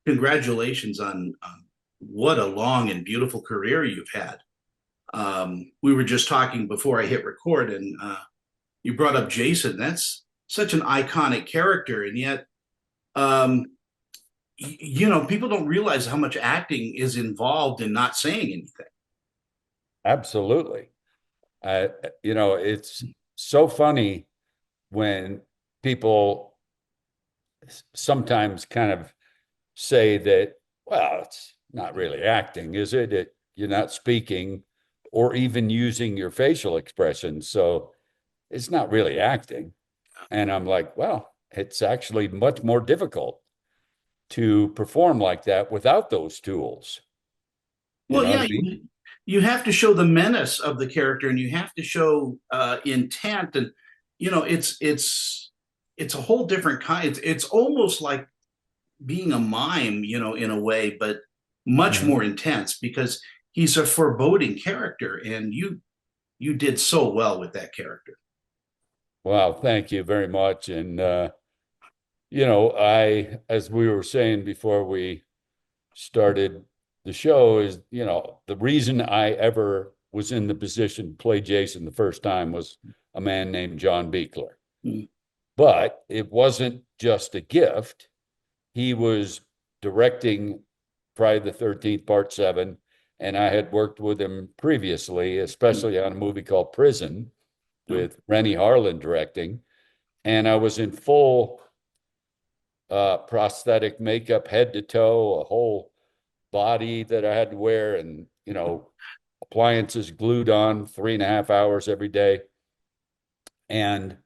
congratulations on what a long and beautiful career you've had. We were just talking before I hit record, and you brought up Jason. That's such an iconic character, and yet, um, people don't realize how much acting is involved in not saying anything. Absolutely. Uh, it's so funny when people sometimes kind of say that, well, it's not really acting, is it? You're not speaking or even using your facial expressions. So it's not really acting. And I'm like, well, it's actually much more difficult to perform like that without those tools. You Well, know what yeah, I mean? you have to show the menace of the character, and you have to show intent, and it's a whole different kind. It's almost like being a mime, in a way, but much Mhm. more intense because he's a foreboding character, and you did so well with that character. Wow, thank you very much. And as we were saying before we started the show, is, the reason I ever was in the position to play Jason the first time was a man named John Beekler. Mm. But it wasn't just a gift. He was directing Friday the 13th, Part 7, and I had worked with him previously, especially on a movie called Prison No. with Rennie Harlan directing. And I was in full prosthetic makeup, head to toe, a whole body that I had to wear, and appliances glued on 3.5 hours every day. And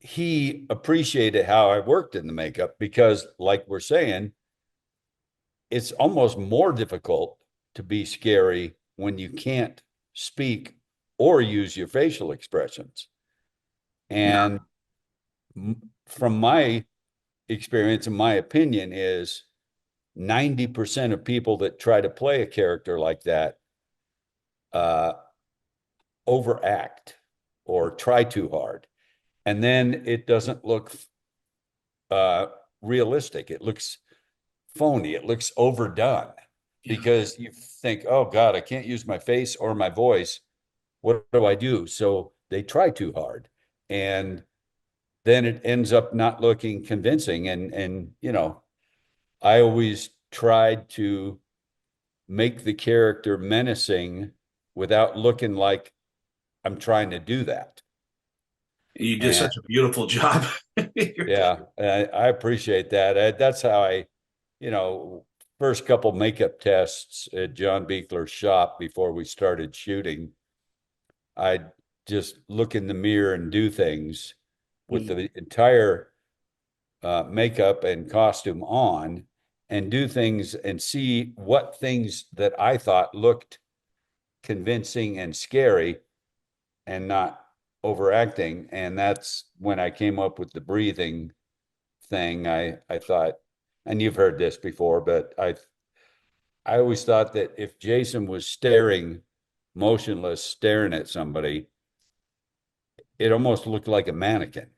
he appreciated how I worked in the makeup because, like we're saying, it's almost more difficult to be scary when you can't speak or use your facial expressions. Yeah. And from my experience and my opinion is 90% of people that try to play a character like that uh, overact or try too hard. And then it doesn't look uh, realistic. It looks phony. It looks overdone Yeah. because you think, oh God, I can't use my face or my voice. What do I do? So they try too hard. And then it ends up not looking convincing. And I always tried to make the character menacing without looking like I'm trying to do that. You did And such a beautiful job. yeah, I appreciate that. That's how you know, first couple makeup tests at John Beekler's shop before we started shooting, I'd just look in the mirror and do things with Mm. the entire makeup and costume on and do things and see what things that I thought looked convincing and scary and not overacting. And that's when I came up with the breathing thing. I thought, and you've heard this before, but I always thought that if Jason was staring, motionless, staring at somebody, it almost looked like a mannequin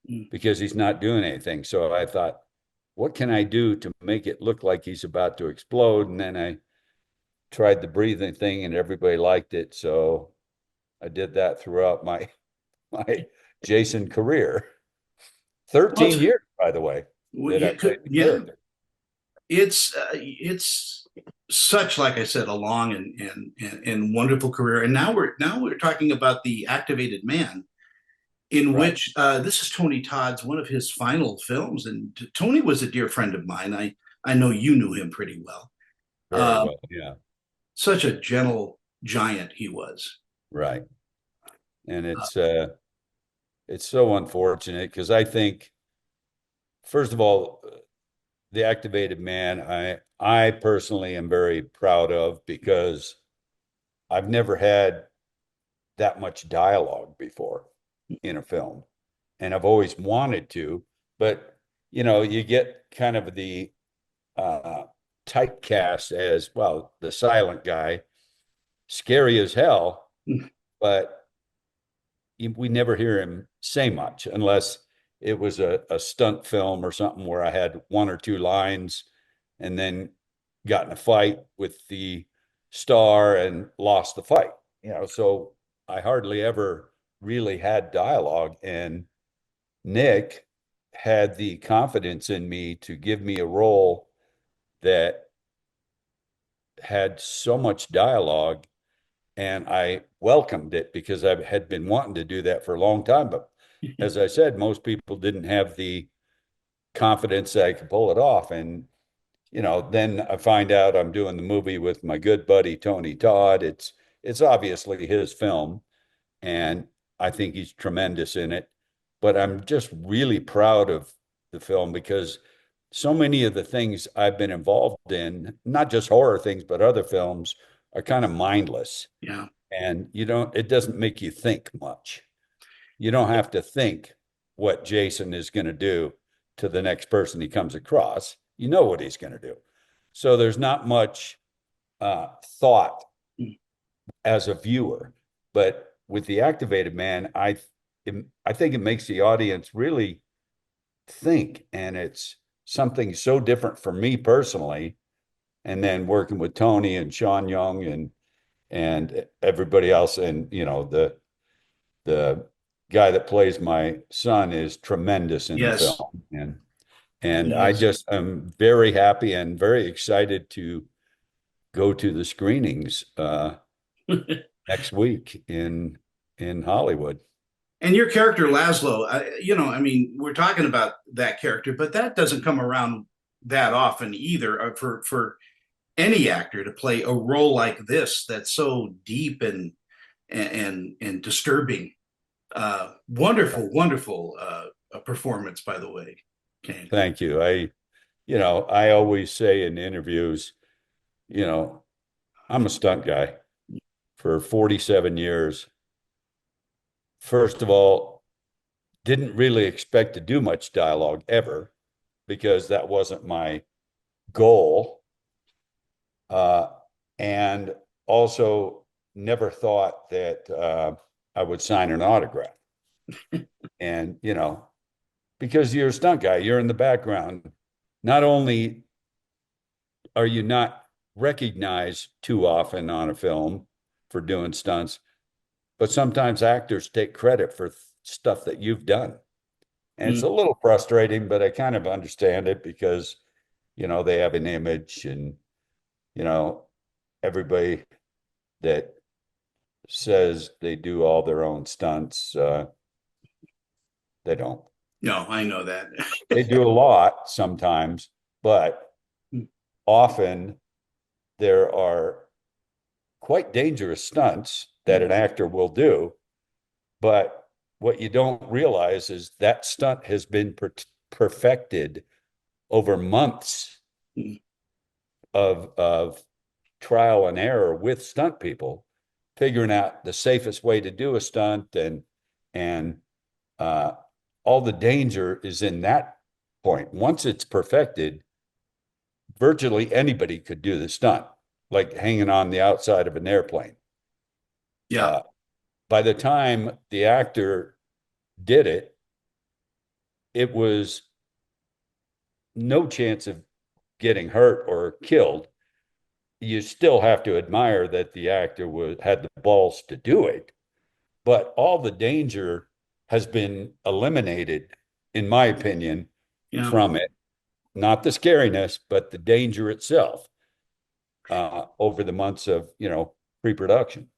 Mm. because he's not doing anything. So I thought, what can I do to make it look like he's about to explode? And then I tried the breathing thing and everybody liked it. So I did that throughout my Jason career. Well, 13 years, by the way, that I you played could, the yeah. character. It's such, like I said, a long and wonderful career. And now we're talking about the Activated Man, in Right. which this is Tony Todd's one of his final films. And Tony was a dear friend of mine. I know you knew him pretty well. Very Uh, well. Yeah. Such a gentle giant he was. Right. And it's so unfortunate because I think, first of all, the activated man, I personally am very proud of because I've never had that much dialogue before in a film. And I've always wanted to, but you get kind of the uh typecast as, well, the silent guy, scary as hell, but we never hear him say much unless it was a stunt film or something where I had one or two lines and then got in a fight with the star and lost the fight. So I hardly ever really had dialogue. And Nick had the confidence in me to give me a role that had so much dialogue, and I welcomed it because I had been wanting to do that for a long time. But as I said, most people didn't have the confidence that I could pull it off. And then I find out I'm doing the movie with my good buddy Tony Todd. It's obviously his film, and I think he's tremendous in it. But I'm just really proud of the film because so many of the things I've been involved in, not just horror things, but other films, are kind of mindless. Yeah. And it doesn't make you think much. You don't have to think what Jason is going to do to the next person he comes across. You know what he's going to do. So there's not much thought as a viewer. But with the activated man, I think it makes the audience really think, and it's something so different for me personally. And then working with Tony and Sean Young and everybody else, and the guy that plays my son is tremendous in the Yes, film, and he I is. just am very happy and very excited to go to the screenings next week in Hollywood. And your character Laszlo, I mean, we're talking about that character, but that doesn't come around that often either. For any actor to play a role like this that's so deep and disturbing. Wonderful, wonderful performance, by the way, Kane. Thank you. I always say in interviews, you know, I'm a stunt guy for 47 years. First of all, didn't really expect to do much dialogue ever because that wasn't my goal. Uh, and also never thought that I would sign an autograph. And, because you're a stunt guy, you're in the background. Not only are you not recognized too often on a film for doing stunts, but sometimes actors take credit for stuff that you've done. And it's Mm, a little frustrating, but I kind of understand it because, they have an image and, you know, everybody that says they do all their own stunts, they don't. no, I know that. They do a lot sometimes, but often there are quite dangerous stunts that an actor will do. But what you don't realize is that stunt has been perfected over months of trial and error with stunt people, figuring out the safest way to do a stunt, and uh, all the danger is in that point. Once it's perfected, virtually anybody could do the stunt, like hanging on the outside of an airplane. Yeah, Uh, by the time the actor did it, it was no chance of getting hurt or killed. You still have to admire that the actor had the balls to do it, but all the danger has been eliminated, in my opinion, yeah, from it. Not the scariness, but the danger itself over the months of pre-production.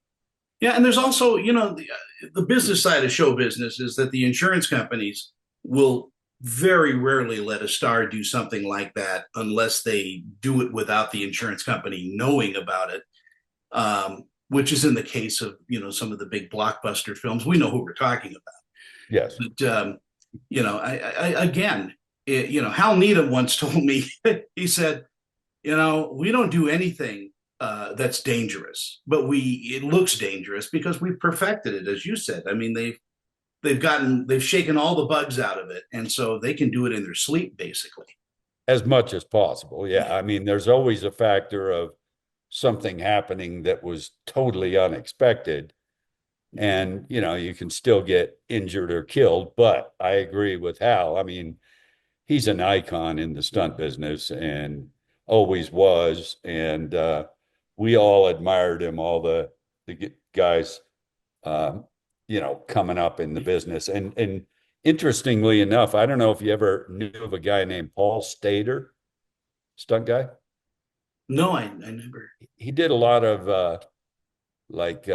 yeah. And there's also, the business side of show business is that the insurance companies will very rarely let a star do something like that unless they do it without the insurance company knowing about it. Which is in the case of some of the big blockbuster films. We know who we're talking about. Yes. But I again, Hal Needham once told me. He said, we don't do anything that's dangerous, but it looks dangerous because we've perfected it, as you said. I mean, they've shaken all the bugs out of it, and so they can do it in their sleep, basically. As much as possible. Yeah. I mean, there's always a factor of something happening that was totally unexpected. And, you can still get injured or killed. But I agree with Hal. I mean, he's an icon in the stunt business and always was. And we all admired him, all the guys, um, coming up in the business. And interestingly enough, I don't know if you ever knew of a guy named Paul Stater, stunt guy. No, I never. He did a lot of like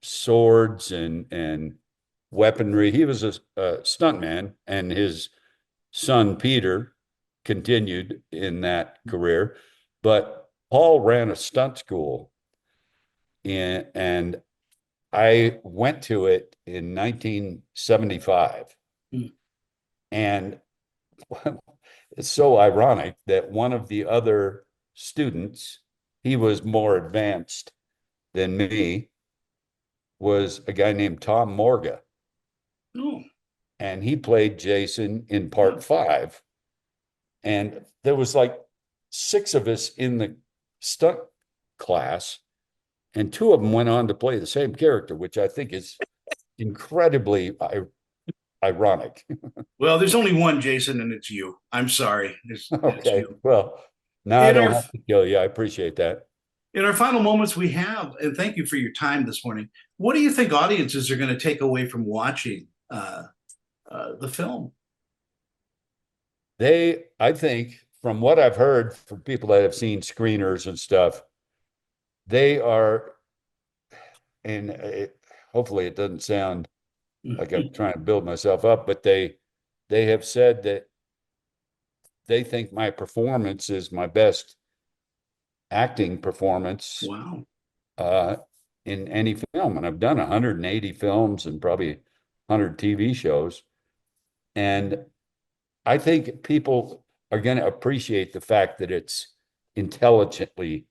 swords and weaponry. He was a stuntman, and his son Peter continued in that career. But Paul ran a stunt school, and I went to it in 1975. Hmm. And it's so ironic that one of the other students, he was more advanced than me, was a guy named Tom Morga. Oh, And he played Jason in yeah. part five. And there was like six of us in the stunt class, and two of them went on to play the same character, which I think is incredibly ironic. Well, there's only one Jason, and it's you. I'm sorry. It's Okay. you. Well, now I In don't our have to kill you. I appreciate that. in our final moments we have, and thank you for your time this morning. What do you think audiences are going to take away from watching the film? I think, from what I've heard from people that have seen screeners and stuff, they are, and hopefully it doesn't sound like I'm trying to build myself up, but they have said that they think my performance is my best acting performance Wow. uh, in any film. And I've done 180 films and probably 100 TV shows. And I think people are going to appreciate the fact that it's intelligently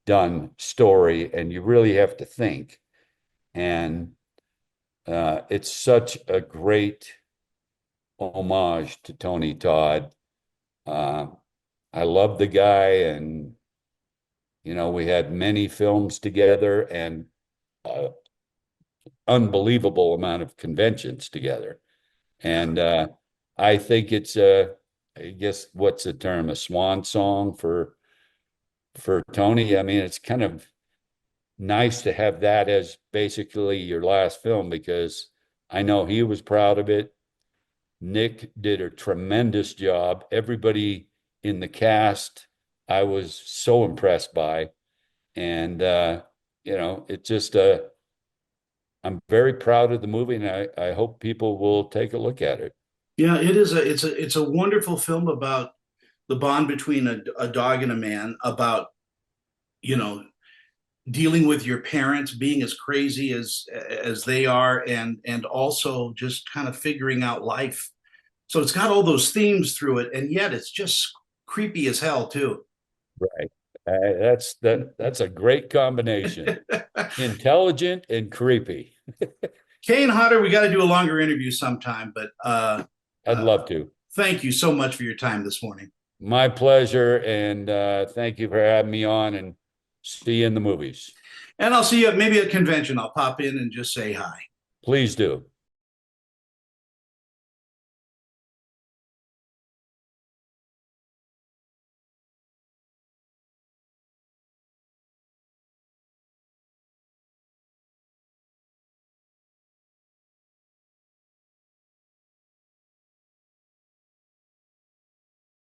done story, and you really have to think. And it's such a great homage to Tony Todd. Uh, I love the guy, and we had many films together and unbelievable amount of conventions together. And I think it's I guess what's the term, a swan song for Tony. I mean, it's kind of nice to have that as basically your last film, because I know he was proud of it. Nick did a tremendous job. Everybody in the cast, I was so impressed by. And it just I'm very proud of the movie, and I hope people will take a look at it. Yeah, it's a wonderful film about the bond between a dog and a man, about you know dealing with your parents being as crazy as they are, and also just kind of figuring out life. So it's got all those themes through it, and yet it's just creepy as hell too. Right. That's a great combination. Intelligent and creepy. Kane Hodder, we got to do a longer interview sometime, but I'd uh, love to. thank you so much for your time this morning. My pleasure, and thank you for having me on, and see you in the movies. And I'll see you at maybe a convention. I'll pop in and just say hi. Please do.